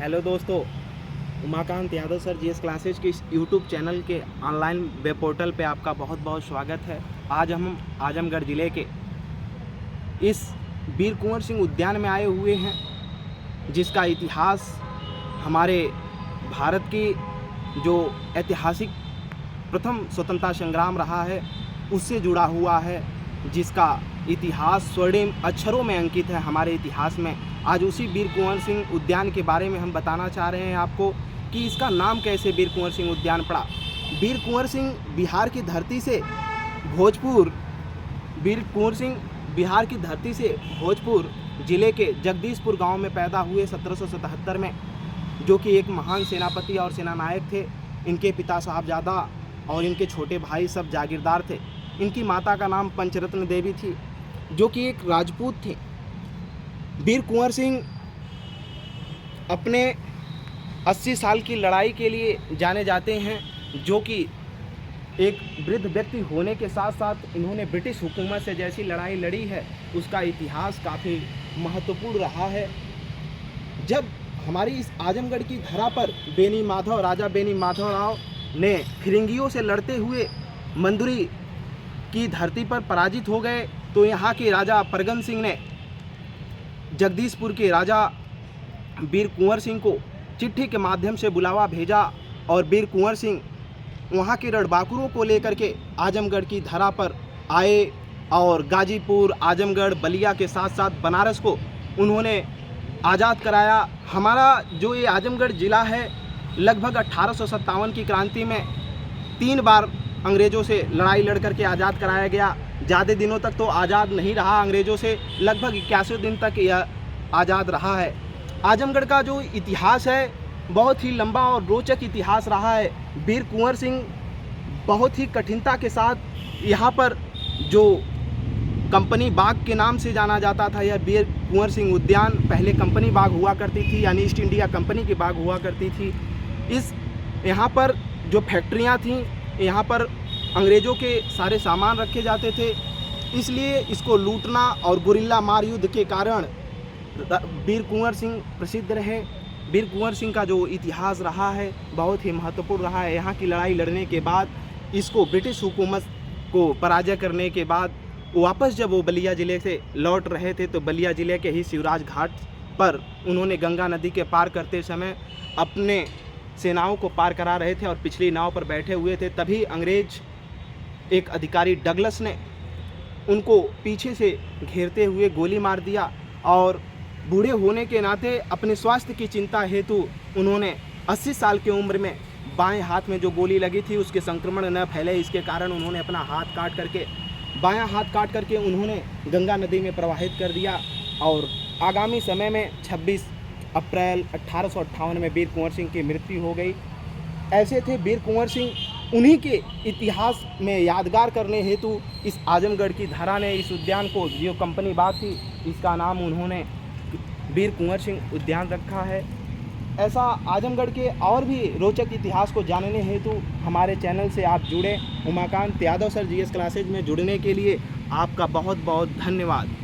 Hello दोस्तों, Umakant Yadav sir GS classes के इस यूट्यूब चैनल के ऑनलाइन वेब पोर्टल पे आपका बहुत बहुत स्वागत है। आज हम आजमगढ़ ज़िले के इस वीर कुंवर सिंह उद्यान में आए हुए हैं, जिसका इतिहास हमारे भारत की जो ऐतिहासिक प्रथम स्वतंत्रता संग्राम रहा है उससे जुड़ा हुआ है, जिसका इतिहास स्वर्णिम अक्षरों में अंकित है हमारे इतिहास में। आज उसी वीर कुंवर सिंह उद्यान के बारे में हम बताना चाह रहे हैं आपको कि इसका नाम कैसे वीर कुंवर सिंह उद्यान पड़ा। वीर कुंवर सिंह बिहार की धरती से भोजपुर ज़िले के जगदीशपुर गांव में पैदा हुए 1777 में, जो कि एक महान सेनापति और सेनानायक थे। इनके पिता साहबजादा और इनके छोटे भाई सब जागीरदार थे। इनकी माता का नाम पंचरत्न देवी थी, जो कि एक राजपूत थे। वीर कुंवर सिंह अपने 80 साल की लड़ाई के लिए जाने जाते हैं, जो कि एक वृद्ध व्यक्ति होने के साथ साथ इन्होंने ब्रिटिश हुकूमत से जैसी लड़ाई लड़ी है उसका इतिहास काफ़ी महत्वपूर्ण रहा है। जब हमारी इस आजमगढ़ की धरा पर राजा बेनी माधवराव ने फिरंगियों से लड़ते हुए मंदुरी की धरती पर पराजित हो गए, तो यहाँ के राजा परगन सिंह ने जगदीशपुर के राजा वीर कुंवर सिंह को चिट्ठी के माध्यम से बुलावा भेजा और वीर कुंवर सिंह वहाँ के रणबांकुरों को लेकर के आजमगढ़ की धरा पर आए और गाजीपुर, आजमगढ़, बलिया के साथ साथ बनारस को उन्होंने आज़ाद कराया। हमारा जो ये आजमगढ़ ज़िला है लगभग 1857 की क्रांति में 3 बार अंग्रेज़ों से लड़ाई लड़ करके आज़ाद कराया गया। ज़्यादा दिनों तक तो आज़ाद नहीं रहा अंग्रेज़ों से, लगभग 81 दिन तक यह आज़ाद रहा है। आजमगढ़ का जो इतिहास है बहुत ही लंबा और रोचक इतिहास रहा है। वीर कुंवर सिंह बहुत ही कठिनता के साथ यहाँ पर जो कंपनी बाग के नाम से जाना जाता था, यह वीर कुंवर सिंह उद्यान पहले कंपनी बाग हुआ करती थी, यानी ईस्ट इंडिया कंपनी की बाग हुआ करती थी। यहाँ पर जो फैक्ट्रियाँ थीं, यहाँ पर अंग्रेज़ों के सारे सामान रखे जाते थे, इसलिए इसको लूटना और गुरिल्ला मार युद्ध के कारण वीर कुंवर सिंह प्रसिद्ध रहे। वीर कुंवर सिंह का जो इतिहास रहा है बहुत ही महत्वपूर्ण रहा है। यहाँ की लड़ाई लड़ने के बाद इसको ब्रिटिश हुकूमत को पराजय करने के बाद वापस जब वो बलिया ज़िले से लौट रहे थे, तो बलिया ज़िले के ही शिवराज घाट पर उन्होंने गंगा नदी के पार करते समय अपने सेनाओं को पार करा रहे थे और पिछली नाव पर बैठे हुए थे। तभी अंग्रेज एक अधिकारी डगलस ने उनको पीछे से घेरते हुए गोली मार दिया और बूढ़े होने के नाते अपने स्वास्थ्य की चिंता हेतु उन्होंने 80 साल की उम्र में बाएं हाथ में जो गोली लगी थी उसके संक्रमण न फैले, इसके कारण उन्होंने अपना हाथ काट करके बायां हाथ काट करके उन्होंने गंगा नदी में प्रवाहित कर दिया। और आगामी समय में 26 अप्रैल 1858 में वीर कुंवर सिंह की मृत्यु हो गई। ऐसे थे वीर कुंवर सिंह। उन्हीं के इतिहास में यादगार करने हेतु इस आजमगढ़ की धरा ने इस उद्यान को, जो कंपनी बाग थी, इसका नाम उन्होंने वीर कुंवर सिंह उद्यान रखा है। ऐसा आजमगढ़ के और भी रोचक इतिहास को जानने हेतु हमारे चैनल से आप जुड़े। Umakant Yadav sir GS classes में जुड़ने के लिए आपका बहुत बहुत धन्यवाद।